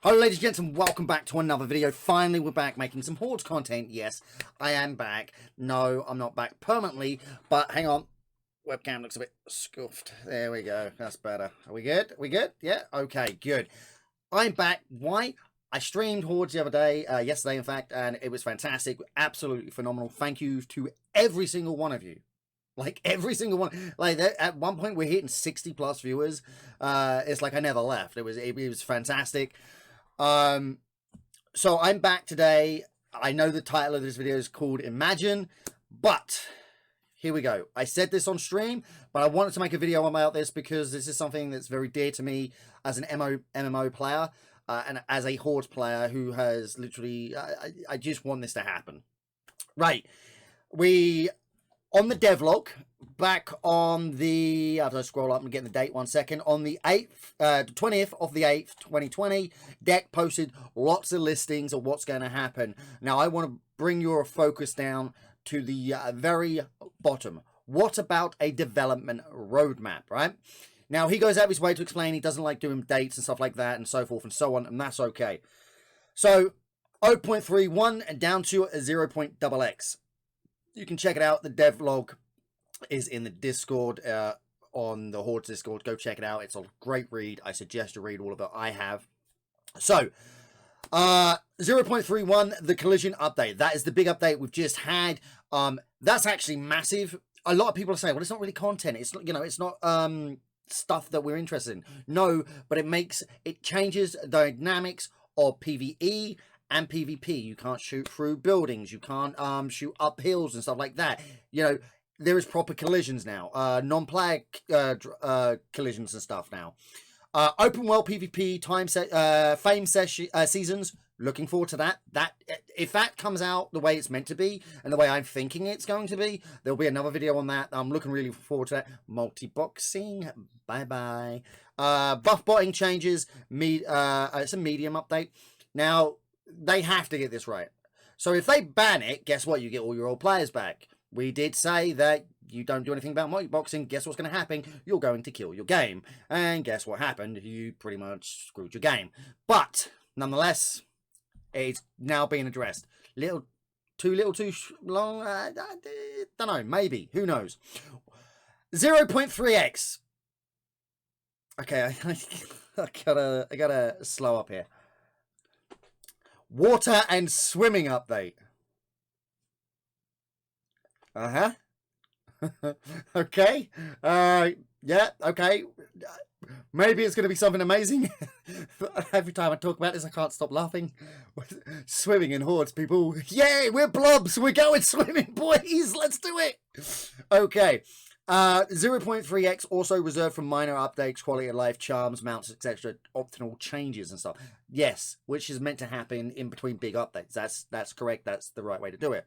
Hello ladies and gents, and welcome back to another video. Finally we're back making some Hordes content. Yes, I am back. No, I'm not back permanently, but hang on. Webcam looks a bit scuffed. There we go. That's better. Are we good? We good? Yeah? Okay, good. I'm back. Why? I streamed Hordes the other day, yesterday in fact, and it was fantastic. Absolutely phenomenal. Thank you to every single one of you. Like every single one. Like at one point we're hitting 60 plus viewers. It's like I never left. It was fantastic. So I'm back today. I know the title of this video is called Imagine, but here we go. I said this on stream, but I wanted to make a video about this because this is something that's very dear to me as an MMO player, and as a Hordes player who has literally, I just want this to happen. Right. On the devlog, back on the, I have to scroll up and get the date 1 second, on the 20th of the 8th, 2020, Deck posted lots of listings of what's going to happen. Now, I want to bring your focus down to the very bottom. What about a development roadmap, right? Now, he goes out of his way to explain he doesn't like doing dates and stuff like that and so forth and so on, and that's okay. So, 0.31 and down to 0.XX. You can check it out. The devlog is in the Discord, on the Hordes Discord. Go check it out. It's a great read. I suggest you read all of it. I have. So, 0.31, the collision update. That is the big update we've just had. That's actually massive. A lot of people are saying, well, it's not really content. It's, you know, it's not stuff that we're interested in. No, but it changes the dynamics of PvE and PvP. You can't shoot through buildings. You can't shoot up hills and stuff like that. You know, there is proper collisions now. Non-player collisions and stuff now. Open world PvP fame seasons. Looking forward to that. If that comes out the way it's meant to be and the way I'm thinking it's going to be, there'll be another video on that. I'm looking really forward to that. Multi-boxing. Bye-bye. Buff botting changes. It's a medium update. Now, they have to get this right. So if they ban it, guess what? You get all your old players back. We did say that you don't do anything about multi-boxing. Guess what's going to happen? You're going to kill your game. And guess what happened? You pretty much screwed your game. But nonetheless, it's now being addressed. Too little, too long? I don't know. Maybe. Who knows? 0.3x. Okay, I gotta slow up here. Water and swimming update. Okay. Yeah, okay. Maybe it's going to be something amazing. Every time I talk about this, I can't stop laughing. Swimming in Hordes, people. Yay, we're blobs. We're going swimming, boys. Let's do it. Okay. 0.3x also reserved for minor updates, quality of life, charms, mounts, etc., optional changes and stuff. Yes, which is meant to happen in between big updates. That's correct. That's the right way to do it.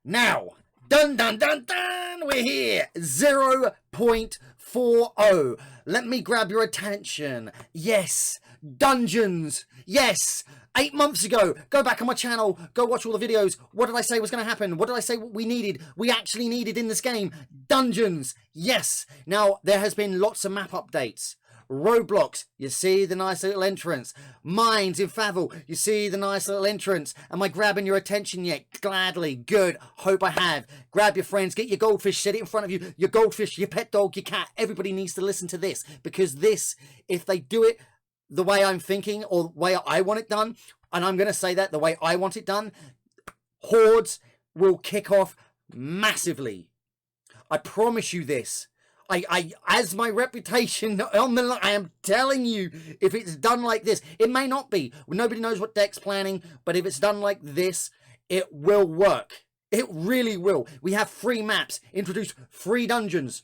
Now, dun dun dun dun, we're here. 0.40. Let me grab your attention. Yes, dungeons. Yes. 8 months ago, go back on my channel, go watch all the videos. What did I say was going to happen? What did I say we needed? We actually needed in this game dungeons. Yes. Now, there has been lots of map updates. Roadblocks, you see the nice little entrance. Mines in Favel, you see the nice little entrance. Am I grabbing your attention yet? Gladly. Good. Hope I have. Grab your friends, get your goldfish, set it in front of you. Your goldfish, your pet dog, your cat. Everybody needs to listen to this, because this, if they do it the way I'm thinking or the way I want it done, and I'm going to say that the way I want it done, Hordes will kick off massively. I promise you this. As my reputation on the line, I am telling you, if it's done like this, it may not be. Nobody knows what Deck's planning, but if it's done like this, it will work. It really will. We have free maps, introduce free dungeons.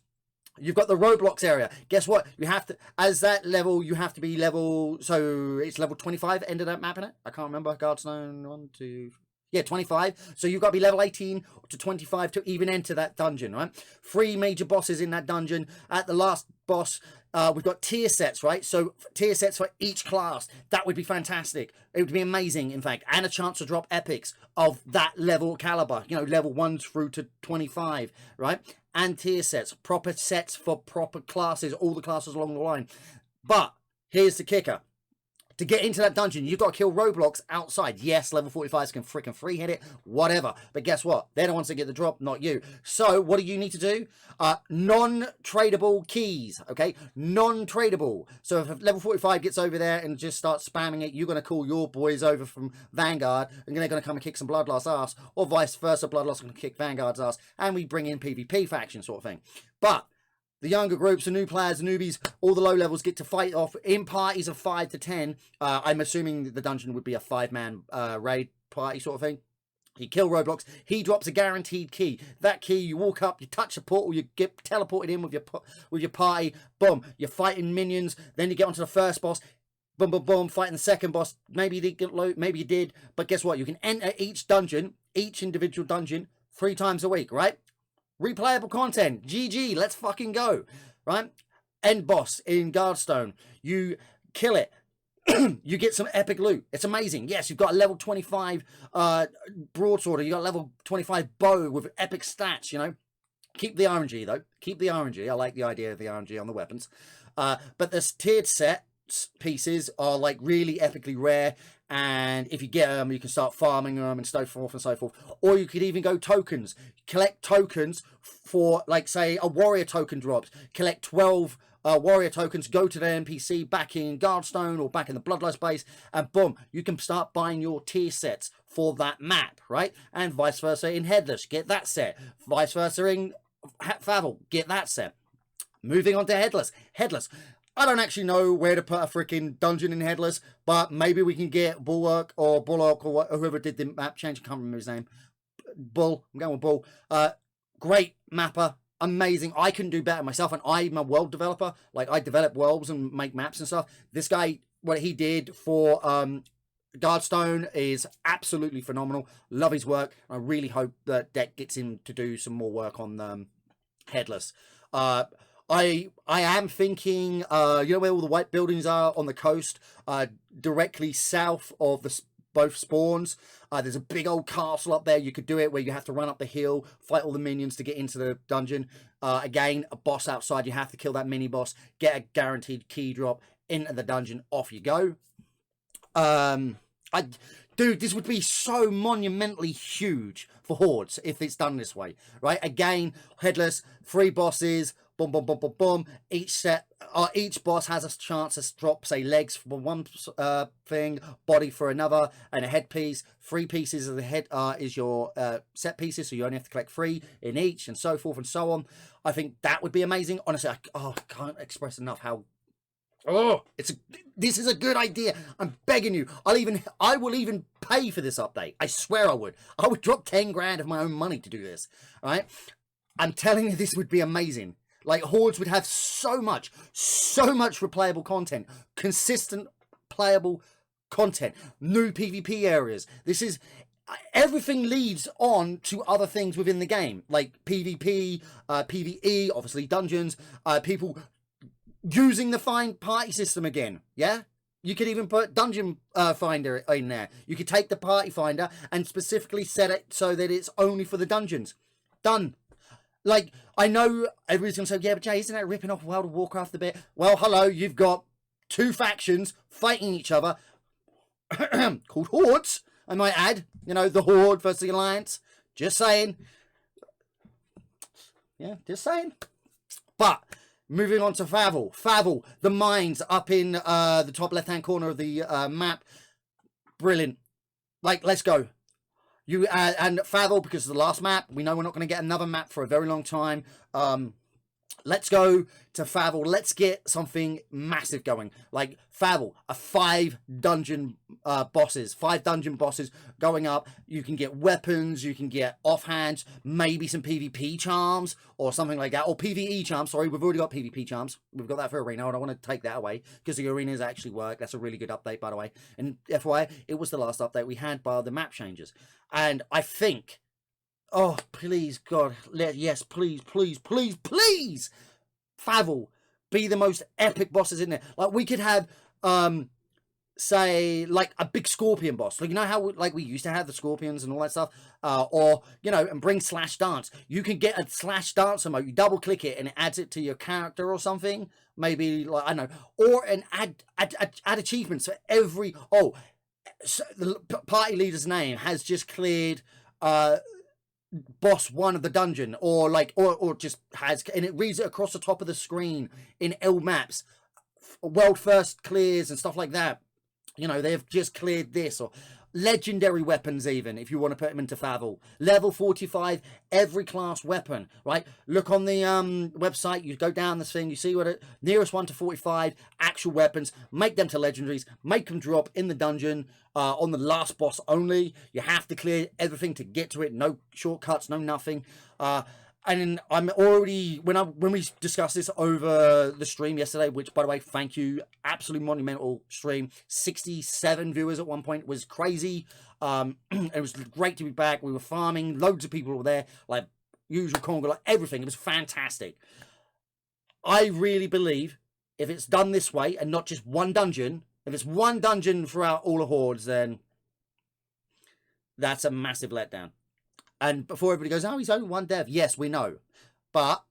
You've got the Roblox area. Guess what? You have to, as that level, you have to be level, so it's level 25, end of that map in it. I can't remember. Guardstone, 1, 2, yeah, 25. So you've got to be level 18 to 25 to even enter that dungeon, right? 3 major bosses in that dungeon. At the last boss, we've got tier sets, right? So tier sets for each class. That would be fantastic. It would be amazing, in fact. And a chance to drop epics of that level caliber. You know, level 1 through to 25, right? And tier sets. Proper sets for proper classes. All the classes along the line. But here's the kicker. To get into that dungeon, you've got to kill roadblocks outside. Yes, level 45s can freaking free hit it, whatever. But guess what? They're the ones that get the drop, not you. So what do you need to do? Non-tradable keys, okay? Non-tradable. So if level 45 gets over there and just starts spamming it, you're going to call your boys over from Vanguard, and they're going to come and kick some Bloodlust ass, or vice versa, Bloodlust is going to kick Vanguard's ass, and we bring in PvP faction sort of thing. But the younger groups, the new players, the newbies, all the low levels get to fight off in parties of 5 to 10. I'm assuming the dungeon would be a 5-man raid party sort of thing. You kill roadblocks. He drops a guaranteed key. That key, you walk up, you touch the portal, you get teleported in with your party. Boom, you're fighting minions. Then you get onto the first boss. Boom, boom, boom, fighting the second boss. Maybe you didn't get low, maybe you did. But guess what? You can enter each dungeon, each individual dungeon, 3 times a week, right? Replayable content. GG. Let's fucking go. Right? End boss in Guardstone. You kill it. You get some epic loot. It's amazing. Yes, you've got a level 25 broadsword. You got a level 25 bow with epic stats, you know. Keep the RNG, though. Keep the RNG. I like the idea of the RNG on the weapons. But the tiered set pieces are like really epically rare, and if you get them you can start farming them and so forth and so forth. Or you could even go tokens, collect tokens for, like, say a warrior token drops, collect 12 warrior tokens, go to the NPC back in Guardstone or back in the Bloodlust base, and boom, you can start buying your tier sets for that map, right? And vice versa in Headless, get that set. Vice versa in Favel, get that set. Moving on to Headless. I don't actually know where to put a freaking dungeon in Headless, but maybe we can get Bullock or whoever did the map change. I can't remember his name. Bull. I'm going with Bull. Great mapper. Amazing. I couldn't do better myself, and I'm a world developer. Like, I develop worlds and make maps and stuff. This guy, what he did for Guardstone is absolutely phenomenal. Love his work. I really hope that Deck gets him to do some more work on Headless. I am thinking, you know where all the white buildings are on the coast, directly south of both spawns. There's a big old castle up there. You could do it where you have to run up the hill, fight all the minions to get into the dungeon. Again, a boss outside. You have to kill that mini boss, get a guaranteed key drop into the dungeon. Off you go. Dude, this would be so monumentally huge for Hordes if it's done this way, right? Again, Headless, 3 bosses. Boom, boom, boom, boom, boom. Each boss has a chance to drop, say, legs for one thing, body for another, and a headpiece. 3 pieces of the head is your set pieces, so you only have to collect 3 in each, and so forth and so on. I think that would be amazing. Honestly, I can't express enough how. This is a good idea. I'm begging you. I will even pay for this update. I swear I would. I would drop 10 grand of my own money to do this. All right? I'm telling you, this would be amazing. Like, Hordes would have so much replayable content, consistent playable content, new PvP areas. This is, everything leads on to other things within the game, like PvP, PvE, obviously dungeons, people using the find party system again. Yeah, you could even put dungeon finder in there. You could take the party finder and specifically set it so that it's only for the dungeons. Done. Like, I know everybody's going to say, yeah, but Jay, isn't that ripping off World of Warcraft a bit? Well, hello, you've got 2 factions fighting each other called Hordes, I might add. You know, the Horde versus the Alliance. Just saying. Yeah, just saying. But moving on to Favel. Favel, the mines up in the top left-hand corner of the map. Brilliant. Like, let's go. You and Favel, because of the last map, we know we're not going to get another map for a very long time. Let's go to Favel. Let's get something massive going. Like Favel, 5 dungeon bosses. 5 dungeon bosses going up. You can get weapons. You can get offhands. Maybe some PvP charms or something like that. Or PvE charms. Sorry, we've already got PvP charms. We've got that for Arena. I don't want to take that away because the arenas actually work. That's a really good update, by the way. And FYI, it was the last update we had bar the map changes. And I think... Oh, please, God. Yes, please, please, please, please. Favel, be the most epic bosses in there. Like, we could have, say, like, a big scorpion boss. Like, you know how, like, we used to have the scorpions and all that stuff? Or, you know, and bring slash dance. You can get a slash dance emote. You double click it and it adds it to your character or something. maybe like I don't know, or an add achievements for every. Oh, so the party leader's name has just cleared boss one of the dungeon, or like or just has, and it reads it across the top of the screen in L maps, world first clears and stuff like that. You know, they've just cleared this, or legendary weapons, even if you want to put them into favel. Level 45, every class weapon, right? Look on the website, you go down this thing, you see what it nearest 1 to 45 actual weapons, make them to legendaries, make them drop in the dungeon on the last boss only. You have to clear everything to get to it, no shortcuts, no nothing. And I'm already, when we discussed this over the stream yesterday, which, by the way, thank you, absolutely monumental stream. 67 viewers at one point, was crazy. It was great to be back. We were farming, loads of people were there, like usual Congo, like everything. It was fantastic. I really believe if it's done this way and not just one dungeon, if it's one dungeon throughout all the Hordes, then that's a massive letdown. And before everybody goes, oh, he's only one dev. Yes, we know. But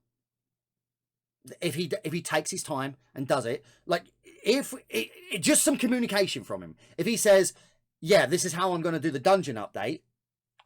if he takes his time and does it, like if just some communication from him. If he says, yeah, this is how I'm going to do the dungeon update,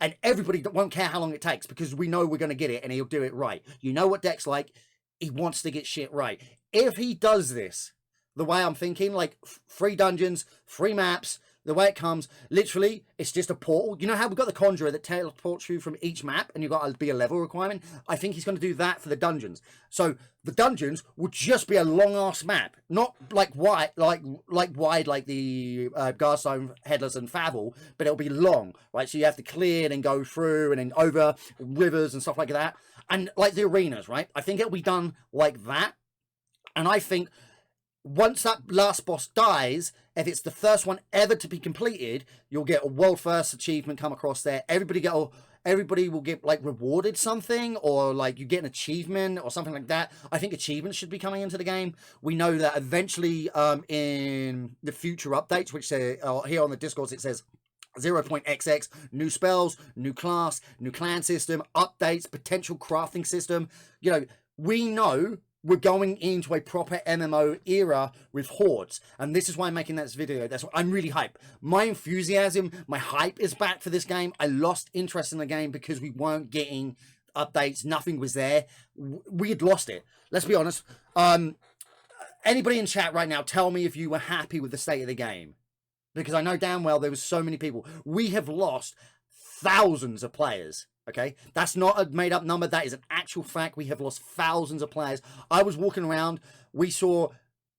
and everybody won't care how long it takes because we know we're going to get it and he'll do it right. You know what Deck's like. He wants to get shit right. If he does this the way I'm thinking, like 3 dungeons, 3 maps, the way it comes, literally, it's just a portal. You know how we've got the Conjurer that teleports you from each map and you've got to be a level requirement? I think he's going to do that for the dungeons. So the dungeons will just be a long-ass map. Not like wide, like the Garstone, Headless, and Favel, but it'll be long, right? So you have to clear and go through and then over rivers and stuff like that. And like the arenas, right? I think it'll be done like that. And I think once that last boss dies, if it's the first one ever to be completed, you'll get a world first achievement come across there. Everybody will get like rewarded something, or like you get an achievement or something like that. I think achievements should be coming into the game. We know that eventually in the future updates, which here on the Discord it says 0.xx, new spells, new class, new clan system, updates, potential crafting system. You know, we know we're going into a proper MMO era with Hordes, and this is why I'm making this video. That's why I'm really hyped. My enthusiasm, my hype is back for this game. I lost interest in the game because we weren't getting updates. Nothing was there. We had lost it. Let's be honest. Anybody in chat right now, tell me if you were happy with the state of the game, because I know damn well there was so many people. We have lost thousands of players. Okay, that's not a made up number. That is an actual fact. We have lost thousands of players. I was walking around. We saw,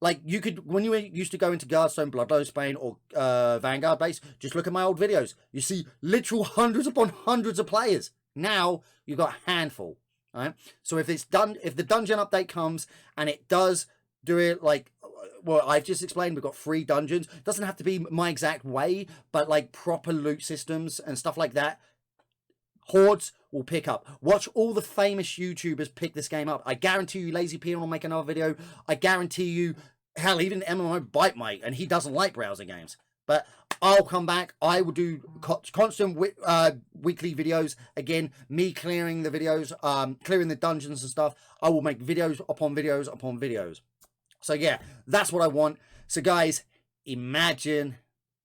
like, you could, when you used to go into Guardstone, Bloodlow, Spain, or Vanguard base, just look at my old videos. You see literal hundreds upon hundreds of players. Now you've got a handful. All right. So if it's done, if the dungeon update comes and it does do it like, well, I've just explained, we've got 3 dungeons. It doesn't have to be my exact way, but like proper loot systems and stuff like that. Hordes will pick up. Watch all the famous YouTubers pick this game up. I guarantee you Lazy Peon will make another video. I guarantee you, hell, even MMO Bite Mate, and he doesn't like browser games. But I'll come back. I will do constant weekly videos. Again, me clearing the videos, clearing the dungeons and stuff. I will make videos upon videos upon videos. So yeah, that's what I want. So guys, imagine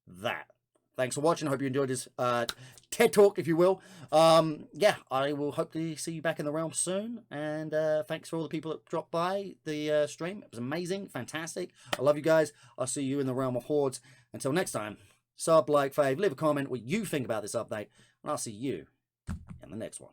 that. Thanks for watching. I hope you enjoyed this TED Talk, if you will. Yeah, I will hopefully see you back in the realm soon. And thanks for all the people that dropped by the stream. It was amazing, fantastic. I love you guys. I'll see you in the realm of Hordes. Until next time, sub, like, fave, leave a comment what you think about this update. And I'll see you in the next one.